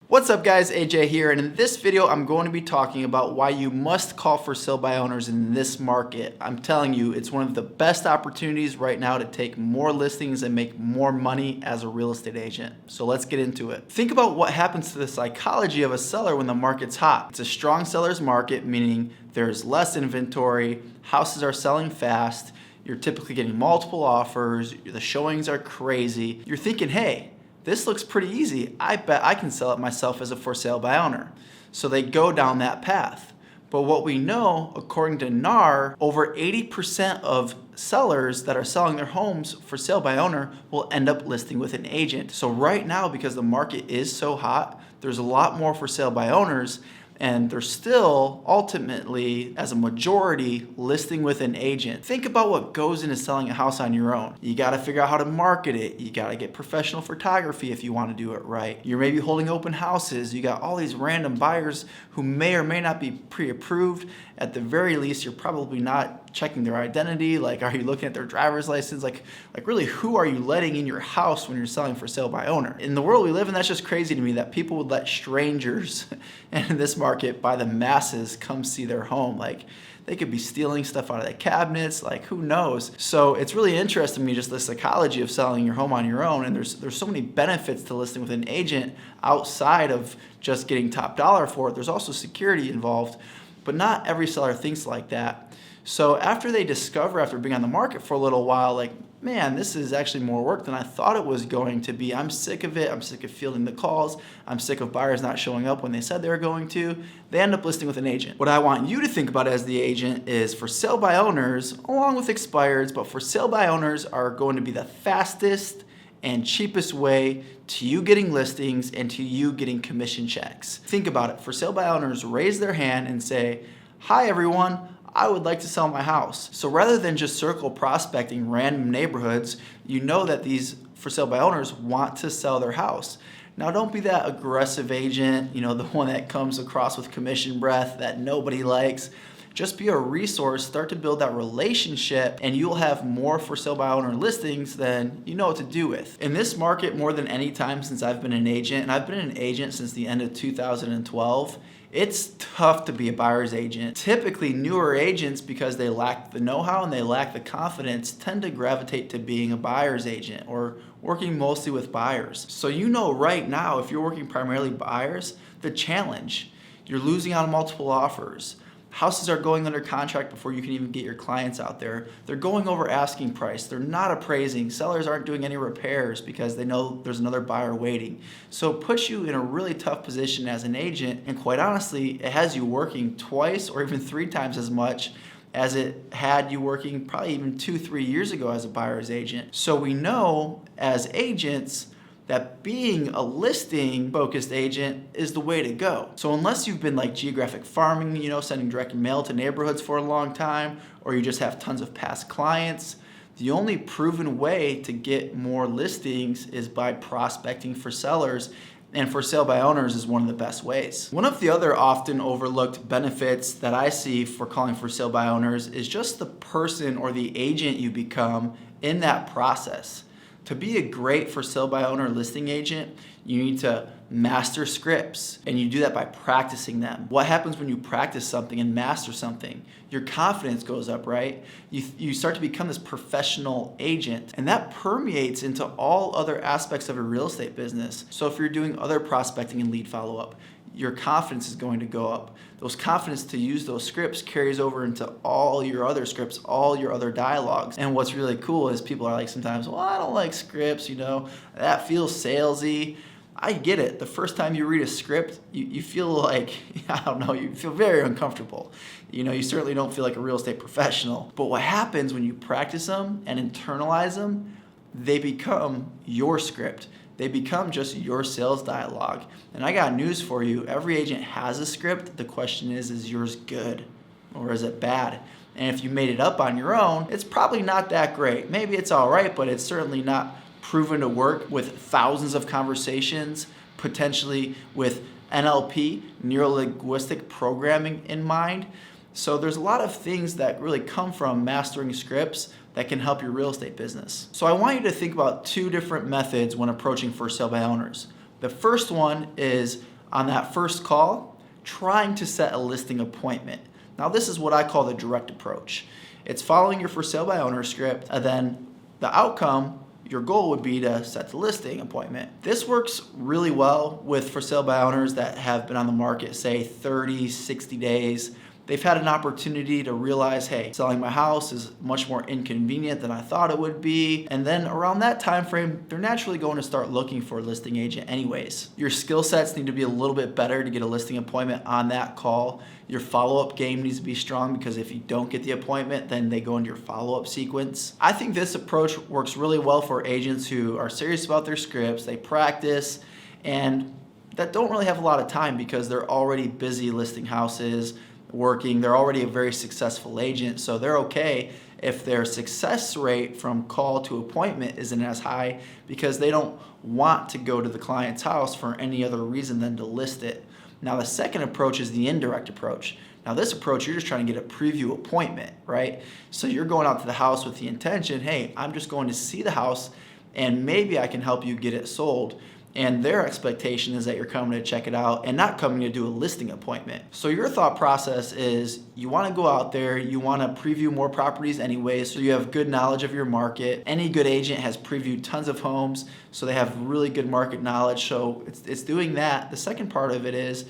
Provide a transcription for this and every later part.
What's up guys, AJ here, and in this video I'm going to be talking about why you must call for sale by owners in this market. I'm telling you, it's one of the best opportunities right now to take more listings and make more money as a real estate agent. So let's get into it. Think about what happens to the psychology of a seller when the market's hot. It's a strong seller's market, meaning there's less inventory, houses are selling fast, you're typically getting multiple offers, the showings are crazy. You're thinking, hey, this looks pretty easy. I bet I can sell it myself as a for sale by owner. So they go down that path. But what we know, according to NAR, over 80% of sellers that are selling their homes for sale by owner will end up listing with an agent. So right now, because the market is so hot, there's a lot more for sale by owners, and they're still ultimately, as a majority, listing with an agent. Think about what goes into selling a house on your own. You gotta figure out how to market it. You gotta get professional photography if you wanna do it right. You're maybe holding open houses. You got all these random buyers who may or may not be pre-approved. At the very least, you're probably not checking their identity. Like, are you looking at their driver's license? Like really, who are you letting in your house when you're selling for sale by owner? In the world we live in, that's just crazy to me that people would let strangers in this market by the masses come see their home. Like, they could be stealing stuff out of the cabinets, like who knows? So it's really interesting to me, just the psychology of selling your home on your own, and there's so many benefits to listing with an agent outside of just getting top dollar for it. There's also security involved, but not every seller thinks like that. So after they discover, after being on the market for a little while, like, man, this is actually more work than I thought it was going to be. I'm sick of it. I'm sick of fielding the calls. I'm sick of buyers not showing up when they said they were going to. They end up listing with an agent. What I want you to think about as the agent is for sale by owners, along with expireds, but for sale by owners are going to be the fastest and cheapest way to you getting listings and to you getting commission checks. Think about it. For sale by owners, raise their hand and say, "Hi everyone, I would like to sell my house." So rather than just circle prospecting random neighborhoods, you know that these for sale by owners want to sell their house. Now don't be that aggressive agent, the one that comes across with commission breath that nobody likes. Just be a resource, start to build that relationship, and you'll have more for sale by owner listings than you know what to do with. In this market, more than any time since I've been an agent, and I've been an agent since the end of 2012, it's tough to be a buyer's agent. Typically, newer agents, because they lack the know-how and they lack the confidence, tend to gravitate to being a buyer's agent or working mostly with buyers. So you know right now, if you're working primarily buyers, the challenge, you're losing out on multiple offers. Houses are going under contract before you can even get your clients out there. They're going over asking price. They're not appraising. Sellers aren't doing any repairs because they know there's another buyer waiting. So it puts you in a really tough position as an agent, and quite honestly, it has you working twice or even 3 times as much as it had you working probably even 2-3 years ago as a buyer's agent. So we know as agents that being a listing focused agent is the way to go. So unless you've been like geographic farming, sending direct mail to neighborhoods for a long time, or you just have tons of past clients, the only proven way to get more listings is by prospecting for sellers, and for sale by owners is one of the best ways. One of the other often overlooked benefits that I see for calling for sale by owners is just the person or the agent you become in that process. To be a great for sale by owner listing agent, you need to master scripts, and you do that by practicing them. What happens when you practice something and master something? Your confidence goes up, right? You start to become this professional agent, and that permeates into all other aspects of a real estate business. So if you're doing other prospecting and lead follow-up, your confidence is going to go up. Those confidence to use those scripts carries over into all your other scripts, all your other dialogues. And what's really cool is people are like sometimes, well, I don't like scripts, that feels salesy. I get it. The first time you read a script, you feel like, I don't know, you feel very uncomfortable. You certainly don't feel like a real estate professional. But what happens when you practice them and internalize them, they become your script. They become just your sales dialogue. And I got news for you. Every agent has a script. The question is yours good or is it bad? And if you made it up on your own, it's probably not that great. Maybe it's all right, but it's certainly not proven to work with thousands of conversations, potentially with NLP, neuro-linguistic programming in mind. So there's a lot of things that really come from mastering scripts that can help your real estate business. So I want you to think about 2 different methods when approaching for sale by owners. The first one is on that first call, trying to set a listing appointment. Now this is what I call the direct approach. It's following your for sale by owner script, and then the outcome, your goal would be to set the listing appointment. This works really well with for sale by owners that have been on the market, say 30, 60 days. They've had an opportunity to realize, hey, selling my house is much more inconvenient than I thought it would be. And then around that time frame, they're naturally going to start looking for a listing agent anyways. Your skill sets need to be a little bit better to get a listing appointment on that call. Your follow-up game needs to be strong, because if you don't get the appointment, then they go into your follow-up sequence. I think this approach works really well for agents who are serious about their scripts, they practice, and that don't really have a lot of time because they're already busy listing houses, working, they're already a very successful agent, so they're okay if their success rate from call to appointment isn't as high, because they don't want to go to the client's house for any other reason than to list it. Now the second approach is the indirect approach. Now this approach, you're just trying to get a preview appointment, right? So you're going out to the house with the intention, hey, I'm just going to see the house and maybe I can help you get it sold. And their expectation is that you're coming to check it out and not coming to do a listing appointment. So your thought process is you want to go out there, you want to preview more properties anyway, so you have good knowledge of your market. Any good agent has previewed tons of homes, so they have really good market knowledge. So it's doing that. The second part of it is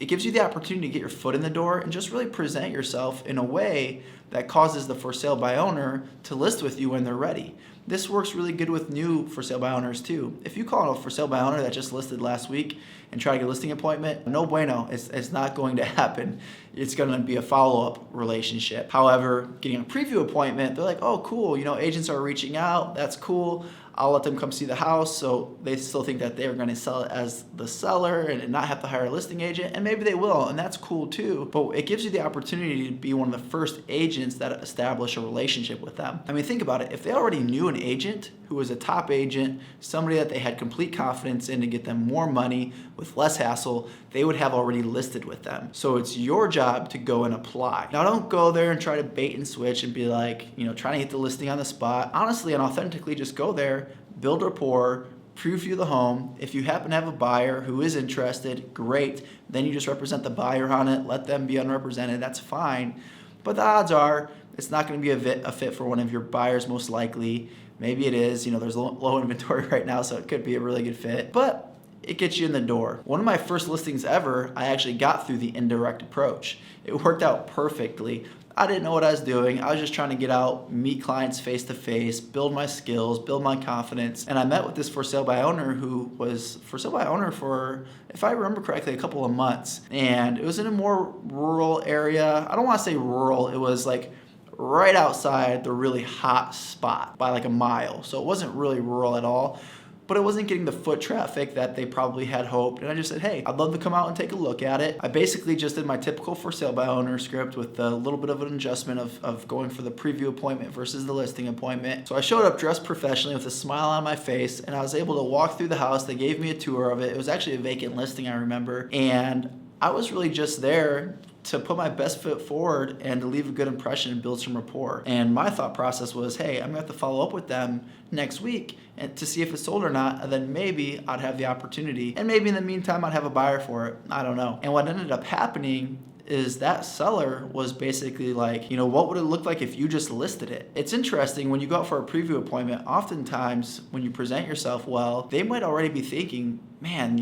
it gives you the opportunity to get your foot in the door and just really present yourself in a way that causes the for sale by owner to list with you when they're ready. This works really good with new for sale by owners too. If you call a for sale by owner that just listed last week and try to get a listing appointment, no bueno, it's not going to happen. It's going to be a follow-up relationship. However, getting a preview appointment, they're like, oh cool, agents are reaching out, that's cool. I'll let them come see the house, so they still think that they're going to sell it as the seller and not have to hire a listing agent, and maybe they will, and that's cool too. But it gives you the opportunity to be one of the first agents that establish a relationship with them. I mean, think about it. If they already knew an agent who was a top agent, somebody that they had complete confidence in to get them more money with less hassle, they would have already listed with them. So it's your job to go and apply. Now don't go there and try to bait and switch and be like, trying to hit the listing on the spot. Honestly and authentically, just go there, build rapport, preview the home. If you happen to have a buyer who is interested, great. Then you just represent the buyer on it, let them be unrepresented, that's fine. But the odds are it's not going to be a fit for one of your buyers, most likely. Maybe it is, there's low inventory right now, so it could be a really good fit, but it gets you in the door. One of my first listings ever, I actually got through the indirect approach. It worked out perfectly. I didn't know what I was doing. I was just trying to get out, meet clients face to face, build my skills, build my confidence. And I met with this for sale by owner who was for sale by owner for, if I remember correctly, a couple of months. And it was in a more rural area. I don't want to say rural. It was like right outside the really hot spot by like a mile. So it wasn't really rural at all, but it wasn't getting the foot traffic that they probably had hoped. And I just said, hey, I'd love to come out and take a look at it. I basically just did my typical for sale by owner script with a little bit of an adjustment of going for the preview appointment versus the listing appointment. So I showed up dressed professionally with a smile on my face, and I was able to walk through the house. They gave me a tour of it. It was actually a vacant listing, I remember. And I was really just there to put my best foot forward and to leave a good impression and build some rapport. And my thought process was, hey, I'm gonna have to follow up with them next week and to see if it's sold or not, and then maybe I'd have the opportunity. And maybe in the meantime, I'd have a buyer for it. I don't know. And what ended up happening is that seller was basically like, what would it look like if you just listed it? It's interesting, when you go out for a preview appointment, oftentimes when you present yourself well, they might already be thinking, man,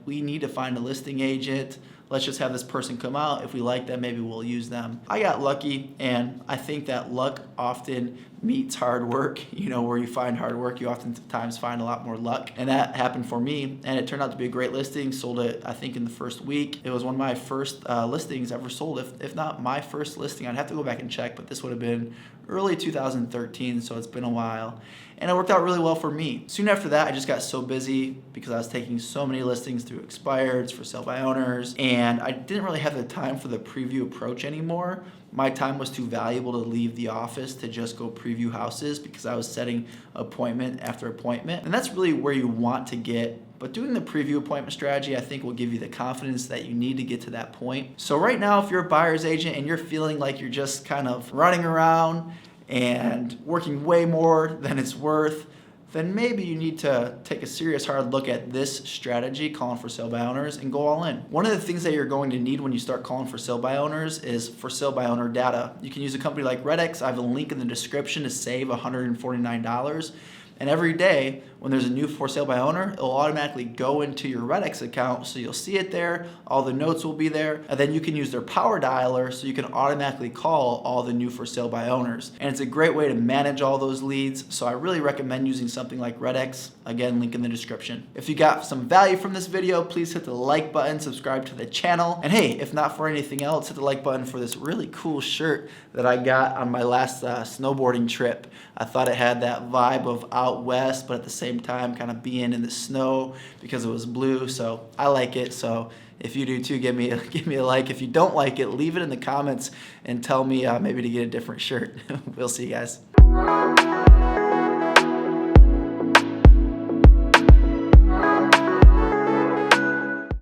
we need to find a listing agent. Let's just have this person come out. If we like them, maybe we'll use them. I got lucky, and I think that luck often meets hard work. Where you find hard work, you oftentimes find a lot more luck. And that happened for me, and it turned out to be a great listing. Sold it, I think, in the first week. It was one of my first listings ever sold, if not my first listing. I'd have to go back and check, but this would have been early 2013, so it's been a while. And it worked out really well for me. Soon after that, I just got so busy because I was taking so many listings through expireds, for sale by owners, and I didn't really have the time for the preview approach anymore. My time was too valuable to leave the office to just go preview houses because I was setting appointment after appointment. And that's really where you want to get. But doing the preview appointment strategy, I think, will give you the confidence that you need to get to that point. So right now, if you're a buyer's agent and you're feeling like you're just kind of running around and working way more than it's worth, then maybe you need to take a serious hard look at this strategy, calling for sale by owners, and go all in. One of the things that you're going to need when you start calling for sale by owners is for sale by owner data. You can use a company like Redx. I have a link in the description to save $149. And every day when there's a new for sale by owner, it'll automatically go into your Redx account, so you'll see it there, all the notes will be there, and then you can use their power dialer so you can automatically call all the new for sale by owners. And it's a great way to manage all those leads, so I really recommend using something like Redx. Again, link in the description. If you got some value from this video, please hit the like button, subscribe to the channel, and hey, if not for anything else, hit the like button for this really cool shirt that I got on my last snowboarding trip. I thought it had that vibe of out west, but at the same time kind of being in the snow because it was blue, so I like it. So if you do too, give me a like. If you don't like it, leave it in the comments and tell me maybe to get a different shirt. We'll see you guys.